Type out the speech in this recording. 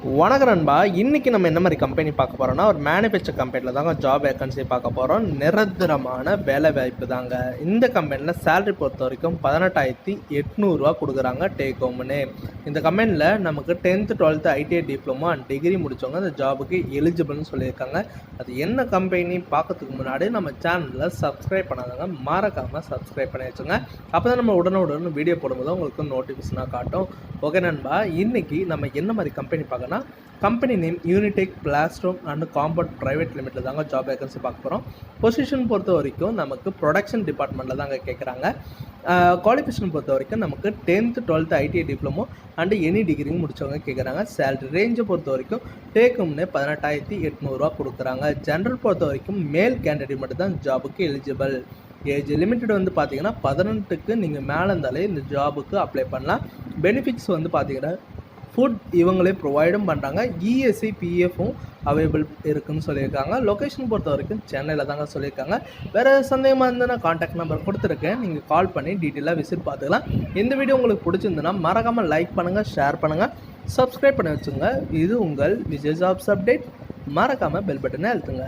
வணக்கம் நண்பா. இன்றைக்கி நம்ம என்ன மாதிரி கம்பெனி பார்க்க போகிறோம்னா, ஒரு மேனுஃபேக்சர் கம்பெனியில் தாங்க ஜாப் வேக்கன்சி பார்க்க போகிறோம். நிரந்தரமான வேலை வாய்ப்பு தாங்க. இந்த கம்பெனியில் சேலரி பொறுத்த வரைக்கும் 18,800 கொடுக்குறாங்க டேக் ஹோம்னு. இந்த கம்பெனியில் நமக்கு 10th 12th ITI diploma and degree முடித்தவங்க அந்த ஜாபுக்கு எலிஜிபிள்னு சொல்லியிருக்காங்க. அது என்ன கம்பெனி பார்க்கறதுக்கு முன்னாடி நம்ம சேனலில் சப்ஸ்கிரைப் பண்ணாதாங்க, மறக்காமல் சப்ஸ்கிரைப் பண்ணி வச்சுங்க. அப்போ தான் நம்ம உடனுடன் வீடியோ போடும்போது உங்களுக்கு நோட்டிஃபிகேஷனாக காட்டும். ஓகே நண்பா, இன்றைக்கி நம்ம என்ன மாதிரி கம்பெனி பார்க்கணும், கம்பெனி நேம் யூனிடெக் பிளாஸ்ட்ரோம் அண்ட் காம்பவுண்ட் பிரைவேட் லிமிட்டில் தாங்க ஜாப் வேகன்சி பார்க்க போகிறோம். பொசிஷன் பொறுத்த வரைக்கும் நமக்கு ப்ரொடக்ஷன் டிபார்ட்மெண்ட்டில் தாங்க கேட்குறாங்க. குவாலிஃபிகேஷன் பொறுத்த வரைக்கும் நமக்கு 10th 12th ITI diploma and any டிகிரியும் முடித்தவங்க கேட்குறாங்க. சேலரி ரேஞ்சை பொறுத்த வரைக்கும் டேக்கும்னே 18,800 கொடுக்குறாங்க. ஜென்ரல் பொறுத்த வரைக்கும் மேல் கேண்டிடேட் மட்டும் தான் ஜாபுக்கு எலிஜிபிள். ஏஜ் லிமிட்டட் வந்து பார்த்தீங்கன்னா 18க்கு நீங்கள் மேலே இருந்தாலே இந்த ஜாபுக்கு அப்ளை பண்ணலாம். பெனிஃபிட்ஸ் வந்து பார்த்தீங்கன்னா ஃபுட் இவங்களே ப்ரொவைடும் பண்ணுறாங்க. இஎஸ்ஐ பிஎஃப்பும் அவைலபிள் இருக்குதுன்னு சொல்லியிருக்காங்க. லொக்கேஷன் பொறுத்த வரைக்கும் சென்னையில் தாங்க சொல்லியிருக்காங்க. வேறு சந்தேகமாக இருந்தால் நான் கான்டாக்ட் நம்பர் கொடுத்துருக்கேன், நீங்கள் கால் பண்ணி டீட்டெயிலாக விசிட் பார்த்துக்கலாம். இந்த வீடியோ உங்களுக்கு பிடிச்சிருந்துன்னா மறக்காமல் லைக் பண்ணுங்கள், ஷேர் பண்ணுங்கள், சப்ஸ்கிரைப் பண்ணி வச்சுங்க. இது உங்கள் விஜய் ஜாப்ஸ் அப்டேட். மறக்காமல் பெல் பட்டனை அழுத்துங்க.